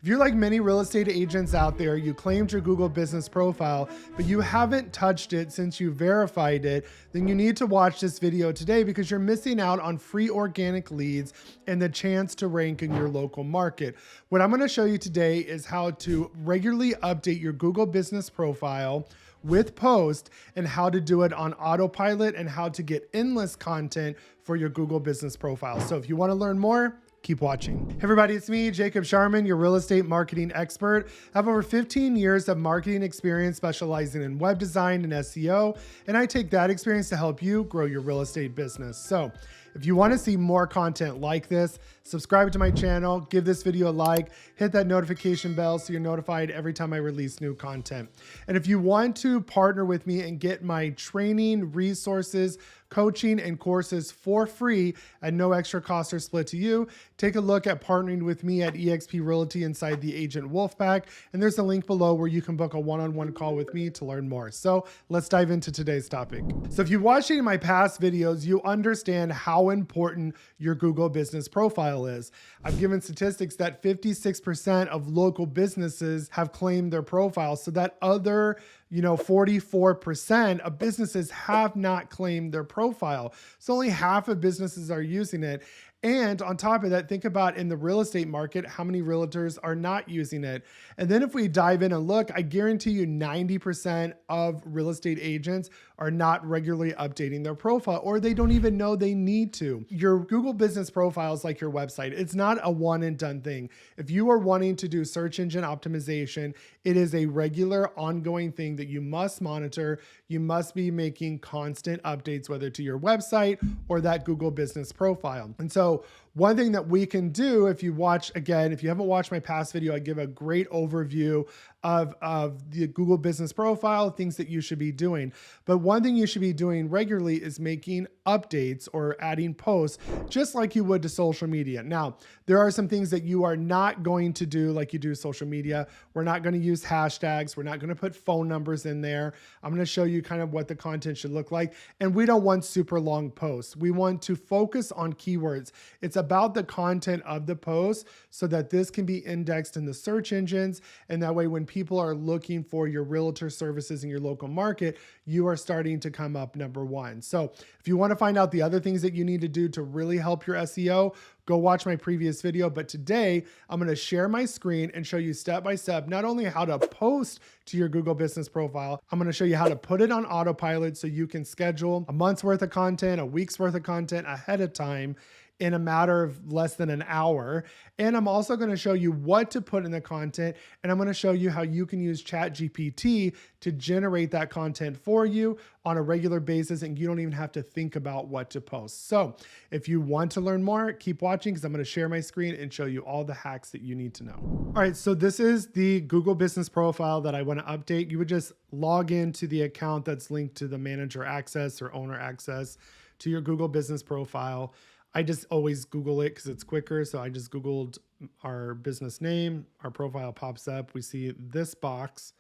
If you're like many real estate agents out there, you claimed your Google business profile, but you haven't touched it since you verified it, then you need to watch this video today because you're missing out on free organic leads and the chance to rank in your local market. What I'm going to show you today is how to regularly update your Google business profile with post and how to do it on autopilot and how to get endless content for your Google business profile. So if you want to learn more, keep watching. Hey everybody, it's me, Jacob Shireman, your real estate marketing expert. I have over 15 years of marketing experience specializing in web design and SEO, and I take that experience to help you grow your real estate business. So if you want to see more content like this, subscribe to my channel, give this video a like, hit that notification bell so you're notified every time I release new content. And if you want to partner with me and get my training, resources, coaching, and courses for free at no extra cost or split to you, take a look at partnering with me at eXp Realty inside the Agent Wolfpack. And there's a link below where you can book a one-on-one call with me to learn more. So let's dive into today's topic. So if you watched any of my past videos, you understand how important your Google business profile is. I've given statistics that 56% of local businesses have claimed their profile. So that other 44% of businesses have not claimed their profile. So only half of businesses are using it. And on top of that, think about in the real estate market, how many realtors are not using it. And then if we dive in and look, I guarantee you 90% of real estate agents are not regularly updating their profile, or they don't even know they need to. Your Google business profile is like your website. It's not a one and done thing. If you are wanting to do search engine optimization, it is a regular ongoing thing that you must monitor. You must be making constant updates, whether to your website or that Google business profile. And so one thing that we can do, if you haven't watched my past video, I give a great overview of the Google business profile, things that you should be doing. But one thing you should be doing regularly is making updates or adding posts, just like you would to social media. Now, there are some things that you are not going to do like you do social media. We're not going to use hashtags. We're not going to put phone numbers in there. I'm going to show you kind of what the content should look like. And we don't want super long posts. We want to focus on keywords. It's about the content of the post so that this can be indexed in the search engines. And that way, when people are looking for your realtor services in your local market, you are starting to come up number one. So if you want to find out the other things that you need to do to really help your SEO, go watch my previous video. But today I'm going to share my screen and show you step by step, not only how to post to your Google business profile, I'm going to show you how to put it on autopilot so you can schedule a month's worth of content, a week's worth of content ahead of time in a matter of less than an hour. And I'm also going to show you what to put in the content. And I'm going to show you how you can use ChatGPT to generate that content for you on a regular basis. And you don't even have to think about what to post. So if you want to learn more, keep watching because I'm going to share my screen and show you all the hacks that you need to know. All right. So this is the Google business profile that I want to update. You would just log into the account that's linked to the manager access or owner access to your Google business profile. I just always Google it because it's quicker. So I just Googled our business name, our profile pops up. We see this box,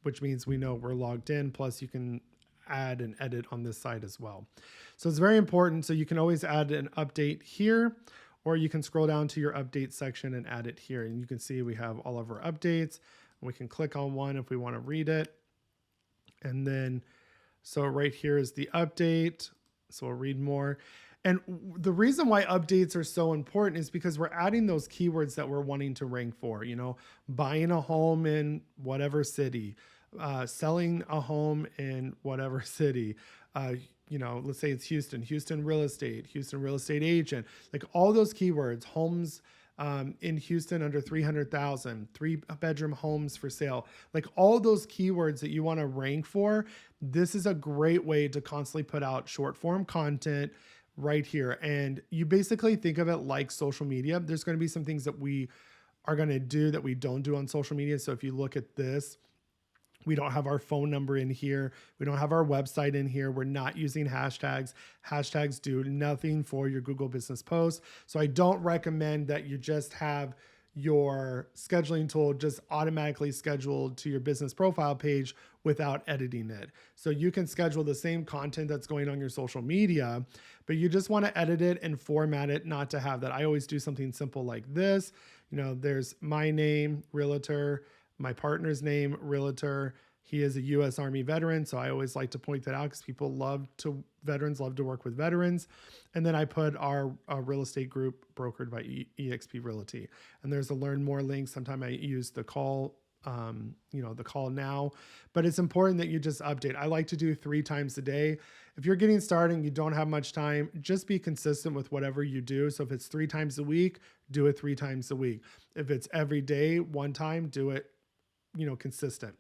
which means we know we're logged in. Plus you can add and edit on this side as well. So it's very important. So you can always add an update here, or you can scroll down to your update section and add it here. And you can see we have all of our updates. We can click on one if we want to read it. And then, so right here is the update. So we'll read more. And the reason why updates are so important is because we're adding those keywords that we're wanting to rank for, buying a home in whatever city, selling a home in whatever city, let's say it's Houston real estate agent, like all those keywords, homes in Houston under 300,000, 3-bedroom homes for sale, like all those keywords that you want to rank for. This is a great way to constantly put out short form content right here. And you basically think of it like social media. There's going to be some things that we are going to do that we don't do on social media. So if you look at this, we don't have our phone number in here. We don't have our website in here. We're not using hashtags. Hashtags do nothing for your Google business posts. So I don't recommend that you just have your scheduling tool just automatically scheduled to your business profile page without editing it. So you can schedule the same content that's going on your social media, but you just want to edit it and format it not to have that. I always do something simple like this. There's my name, Realtor, my partner's name, Realtor. He is a U.S. Army veteran, so I always like to point that out because veterans love to work with veterans. And then I put our real estate group brokered by eXp Realty. And there's a learn more link. Sometimes I use the call, the call now, but it's important that you just update. I like to do 3 times a day. If you're getting started and you don't have much time, just be consistent with whatever you do. So if it's 3 times a week, do it 3 times a week. If it's every day, 1 time, do it, consistent.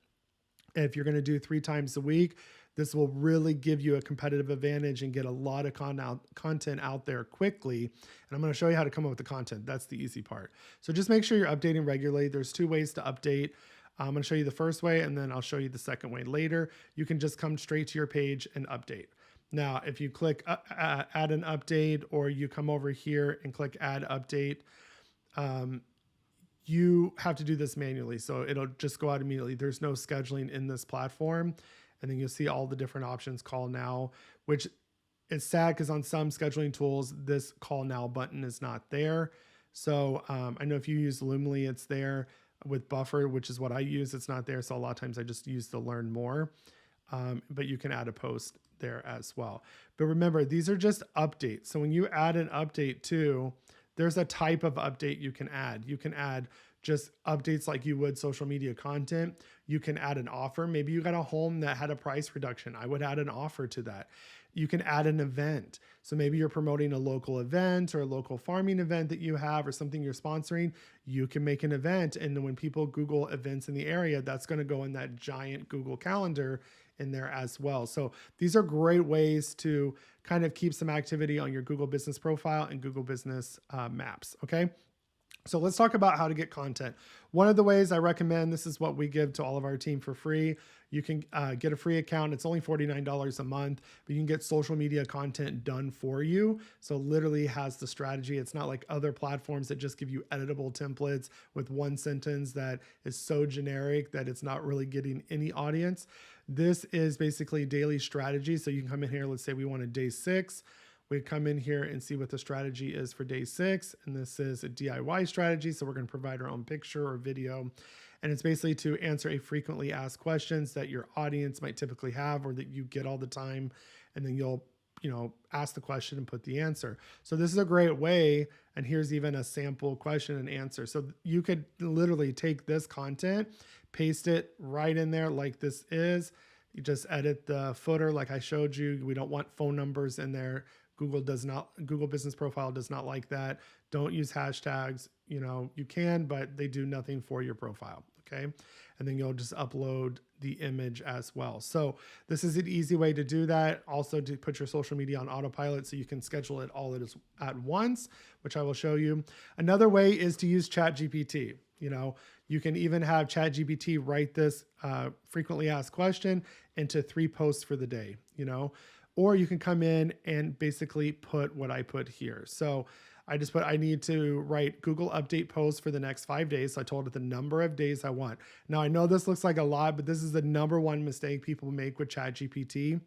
If you're going to do 3 times a week, this will really give you a competitive advantage and get a lot of content out there quickly. And I'm going to show you how to come up with the content. That's the easy part. So just make sure you're updating regularly. There's 2 ways to update. I'm going to show you the first way, and then I'll show you the second way later. You can just come straight to your page and update. Now, if you click add an update, or you come over here and click add update, you have to do this manually. So it'll just go out immediately. There's no scheduling in this platform. And then you'll see all the different options, call now, which is sad because on some scheduling tools, this call now button is not there. So I know if you use Loomly, it's there. With Buffer, which is what I use, it's not there. So a lot of times I just use the learn more, but you can add a post there as well. But remember, these are just updates. So when you add an update too, there's a type of update you can add. You can add just updates like you would social media content. You can add an offer. Maybe you got a home that had a price reduction. I would add an offer to that. You can add an event. So maybe you're promoting a local event or a local farming event that you have or something you're sponsoring. You can make an event. And when people Google events in the area, that's going to go in that giant Google Calendar in there as well. So these are great ways to kind of keep some activity on your Google Business profile and Google Business Maps. Okay. So let's talk about how to get content. One of the ways I recommend, this is what we give to all of our team for free. You can get a free account. It's only $49 a month, but you can get social media content done for you. So literally has the strategy. It's not like other platforms that just give you editable templates with 1 sentence that is so generic that it's not really getting any audience. This is basically daily strategy. So you can come in here, let's say we want a day 6. We come in here and see what the strategy is for day 6. And this is a DIY strategy. So we're going to provide our own picture or video. And it's basically to answer a frequently asked questions that your audience might typically have or that you get all the time. And then you'll, ask the question and put the answer. So this is a great way. And here's even a sample question and answer. So you could literally take this content, paste it right in there like this is. You just edit the footer like I showed you. We don't want phone numbers in there. Google Business Profile does not like that. Don't use hashtags. You can, but they do nothing for your profile. Okay. And then you'll just upload the image as well. So this is an easy way to do that. Also to put your social media on autopilot so you can schedule it all at once, which I will show you. Another way is to use ChatGPT. You can even have ChatGPT write this frequently asked question into 3 posts for the day, or you can come in and basically put what I put here. So I just put, I need to write Google update posts for the next 5 days. So I told it the number of days I want. Now I know this looks like a lot, but this is the number 1 mistake people make with ChatGPT.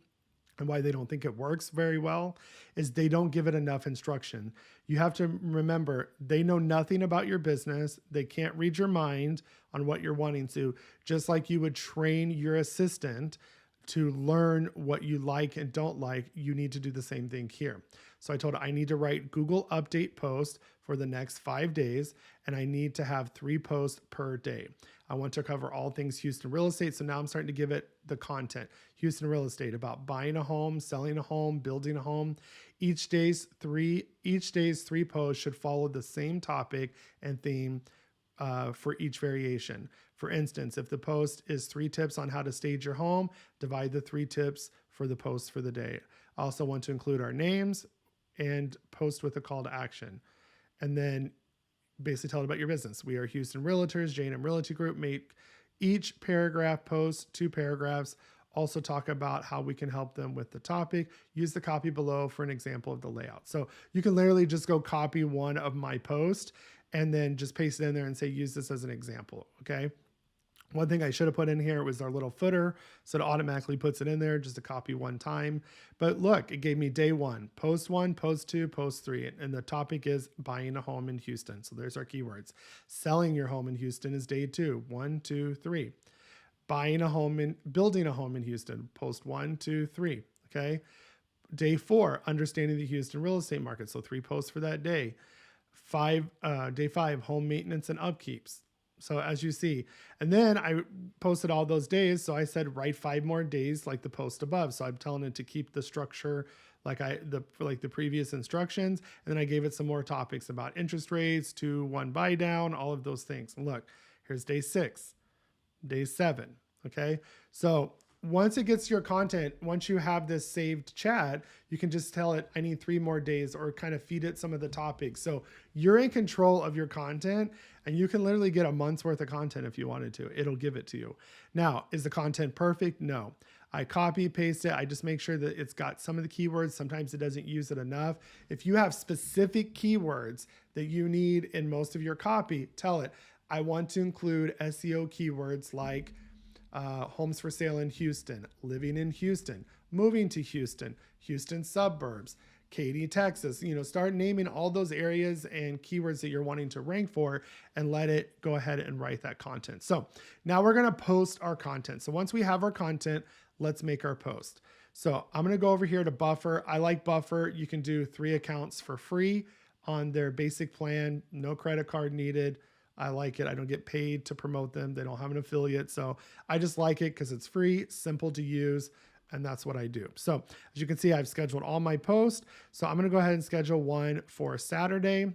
And why they don't think it works very well is they don't give it enough instruction. You have to remember, they know nothing about your business. They can't read your mind on what you're wanting to, just like you would train your assistant to learn what you like and don't like. You need to do the same thing here. So I told it I need to write Google update post for the next 5 days, and I need to have 3 posts per day. I want to cover all things Houston real estate. So now I'm starting to give it the content. Houston real estate, about buying a home, selling a home, building a home. Each day's 3 posts should follow the same topic and theme for each variation. For instance, if the post is 3 tips on how to stage your home, divide the 3 tips for the post for the day. I also want to include our names and post with a call to action. And then basically tell it about your business. We are Houston Realtors, J&M Realty Group. Make each paragraph post 2 paragraphs. Also talk about how we can help them with the topic. Use the copy below for an example of the layout. So you can literally just go copy one of my posts and then just paste it in there and say, use this as an example. Okay. One thing I should have put in here was our little footer. So it automatically puts it in there just to copy one time. But look, it gave me day one, post two, post three. And the topic is buying a home in Houston. So there's our keywords. Selling your home in Houston is day two, 1, 2, 3. Building a home in Houston, post 1, 2, 3. Okay. Day 4, understanding the Houston real estate market. So 3 posts for that day. Day 5, home maintenance and upkeeps. So as you see, and then I posted all those days. So I said, write 5 more days like the post above. So I'm telling it to keep the structure like the previous instructions. And then I gave it some more topics about interest rates, 2-1 buy down, all of those things. And look, here's day 6, day 7. Okay. So once it gets your content, once you have this saved chat, you can just tell it, I need 3 more days, or kind of feed it some of the topics. So you're in control of your content, and you can literally get a month's worth of content if you wanted to. It'll give it to you. Now, is the content perfect? No. I copy, paste it. I just make sure that it's got some of the keywords. Sometimes it doesn't use it enough. If you have specific keywords that you need in most of your copy, tell it, I want to include SEO keywords like homes for sale in Houston, living in Houston, moving to Houston, Houston suburbs, Katy, Texas. Start naming all those areas and keywords that you're wanting to rank for, and let it go ahead and write that content. So now we're going to post our content. So once we have our content, let's make our post. So I'm going to go over here to Buffer. I like Buffer. You can do 3 accounts for free on their basic plan. No credit card needed. I like it. I don't get paid to promote them. They don't have an affiliate. So I just like it because it's free, simple to use, and that's what I do. So as you can see, I've scheduled all my posts. So I'm going to go ahead and schedule one for Saturday.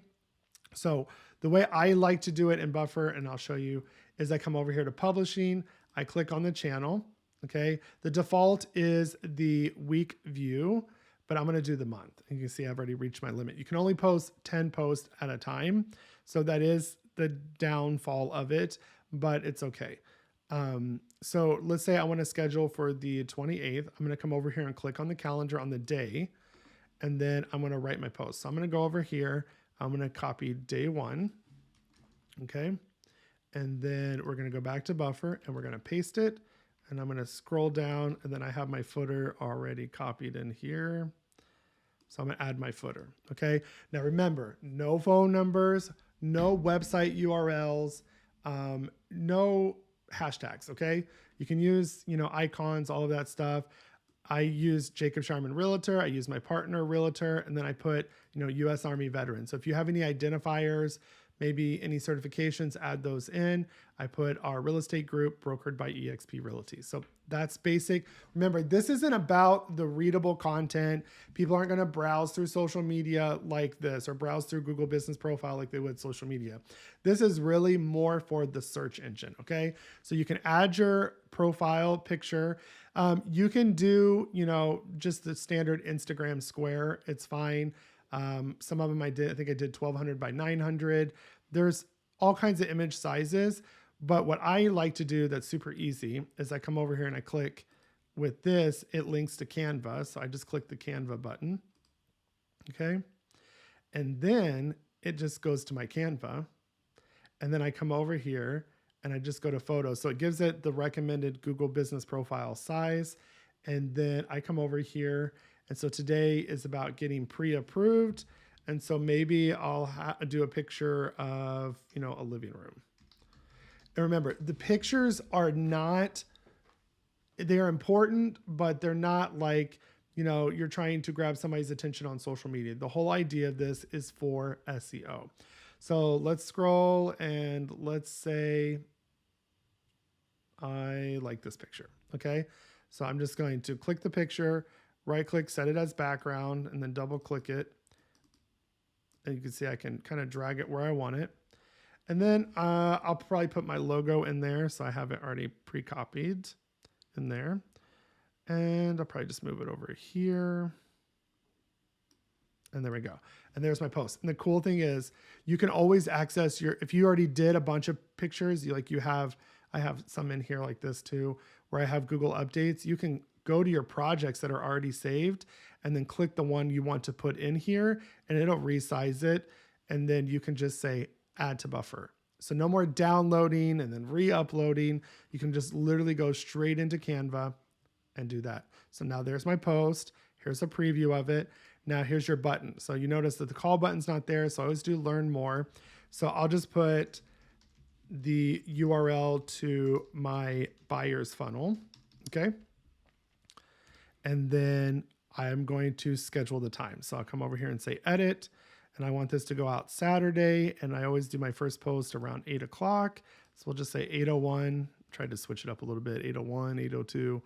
So the way I like to do it in Buffer, and I'll show you, is I come over here to publishing. I click on the channel. Okay. The default is the week view, but I'm going to do the month. You can see I've already reached my limit. You can only post 10 posts at a time. So that is the downfall of it, but it's okay. So let's say I want to schedule for the 28th. I'm going to come over here and click on the calendar on the day, and then I'm going to write my post. So I'm going to go over here. I'm going to copy day 1. Okay. And then we're going to go back to Buffer, and we're going to paste it, and I'm going to scroll down, and then I have my footer already copied in here. So I'm going to add my footer. Okay. Now remember, no phone numbers, no website URLs, no hashtags. Okay. You can use, icons, all of that stuff. I use Jacob Shireman Realtor. I use my partner Realtor, and then I put, U.S. Army veteran. So if you have any identifiers, maybe any certifications, add those in. I put our real estate group brokered by eXp Realty. So that's basic. Remember, this isn't about the readable content. People aren't going to browse through social media like this, or browse through Google Business Profile like they would social media. This is really more for the search engine. Okay. So you can add your profile picture. You can do, just the standard Instagram square. It's fine. Some of them I think I did 1200 by 900. There's all kinds of image sizes, but what I like to do that's super easy is I come over here and I click with this, it links to Canva. So I just click the Canva button. Okay. And then it just goes to my Canva. And then I come over here and I just go to photos. So it gives it the recommended Google Business Profile size. And then I come over here. And so today is about getting pre-approved. And so maybe I'll do a picture of, a living room. And remember, the pictures are not, they're important, but they're not like, you're trying to grab somebody's attention on social media. The whole idea of this is for SEO. So let's scroll, and let's say I like this picture. Okay. So I'm just going to click the picture, right click, set it as background, and then double click it. And you can see I can kind of drag it where I want it. And then I'll probably put my logo in there. So I have it already pre-copied in there. And I'll probably just move it over here. And there we go. And there's my post. And the cool thing is you can always access if you already did a bunch of pictures, I have some in here like this too, where I have Google updates. You can go to your projects that are already saved and then click the one you want to put in here, and it'll resize it. And then you can just say add to buffer. So no more downloading and then re-uploading. You can just literally go straight into Canva and do that. So now there's my post. Here's a preview of it. Now here's your button. So you notice that the call button's not there. So I always do learn more. So I'll just put the URL to my buyer's funnel. Okay. And then I'm going to schedule the time. So I'll come over here and say edit. And I want this to go out Saturday. And I always do my first post around 8 o'clock. So we'll just say 8:01. Try to switch it up a little bit. 8:01, 8:02.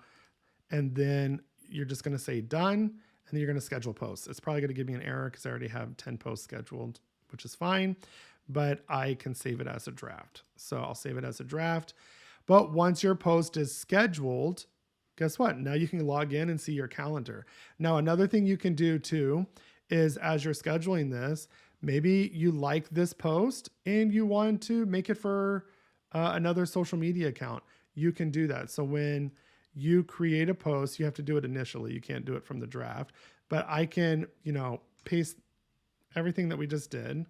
And then you're just going to say done. And then you're going to schedule posts. It's probably going to give me an error because I already have 10 posts scheduled, which is fine. But I can save it as a draft. So I'll save it as a draft. But once your post is scheduled, guess what? Now you can log in and see your calendar. Now, another thing you can do too is as you're scheduling this, maybe you like this post and you want to make it for another social media account. You can do that. So when you create a post, you have to do it initially. You can't do it from the draft, but I can, paste everything that we just did.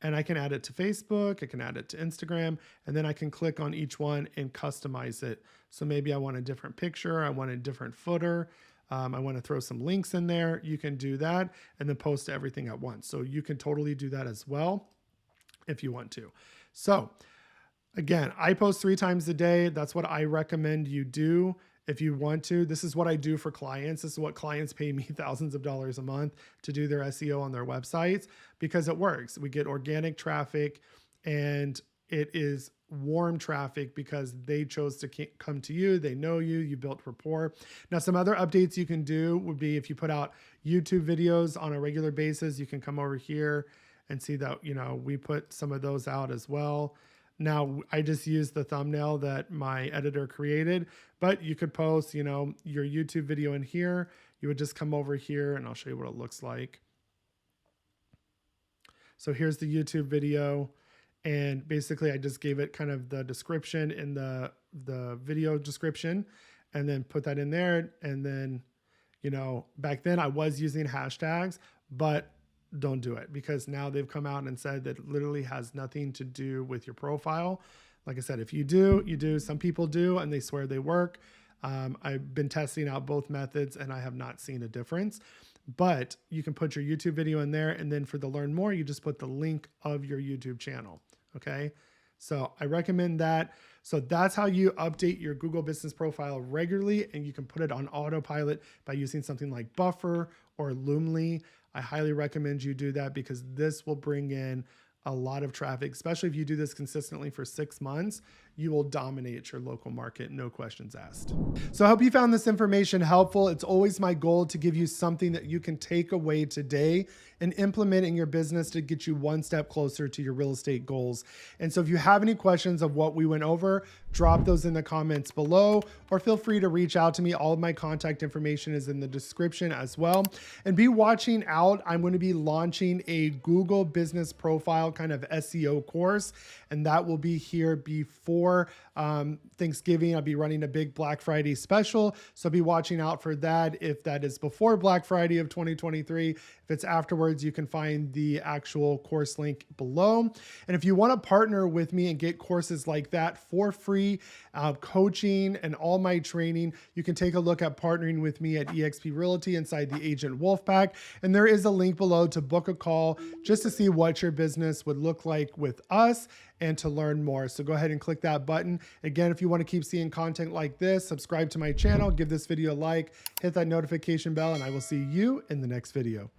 And I can add it to Facebook, I can add it to Instagram, and then I can click on each one and customize it. So maybe I want a different picture, I want a different footer, I want to throw some links in there. You can do that and then post everything at once. So you can totally do that as well if you want to. So again, I post 3 times a day. That's what I recommend you do. If you want to, this is what I do for clients. This is what clients pay me thousands of dollars a month to do their SEO on their websites because it works. We get organic traffic and it is warm traffic because they chose to come to you. They know you, you built rapport. Now, some other updates you can do would be if you put out YouTube videos on a regular basis, you can come over here and see that, we put some of those out as well. Now, I just used the thumbnail that my editor created, but you could post, your YouTube video in here. You would just come over here and I'll show you what it looks like. So here's the YouTube video. And basically I just gave it kind of the description in the video description and then put that in there. And then, back then I was using hashtags, but don't do it because now they've come out and said that it literally has nothing to do with your profile. Like I said, if you do, you do. Some people do, and they swear they work. I've been testing out both methods and I have not seen a difference, but you can put your YouTube video in there. And then for the learn more, you just put the link of your YouTube channel. Okay. So I recommend that. So that's how you update your Google Business Profile regularly, and you can put it on autopilot by using something like Buffer or Loomly. I highly recommend you do that because this will bring in a lot of traffic, especially if you do this consistently for 6 months. You will dominate your local market, no questions asked. So I hope you found this information helpful. It's always my goal to give you something that you can take away today and implement in your business to get you one step closer to your real estate goals. And so if you have any questions of what we went over, drop those in the comments below, or feel free to reach out to me. All of my contact information is in the description as well. And be watching out. I'm going to be launching a Google Business Profile kind of SEO course, and that will be here before Thanksgiving. I'll be running a big Black Friday special, so be watching out for that. If that is before Black Friday of 2023, if it's afterwards, you can find the actual course link below. And if you want to partner with me and get courses like that for free, coaching and all my training, you can take a look at partnering with me at eXp Realty inside the Agent Wolfpack. And there is a link below to book a call just to see what your business would look like with us and to learn more. So go ahead and click that button. Again, if you want to keep seeing content like this, subscribe to my channel, give this video a like, hit that notification bell, and I will see you in the next video.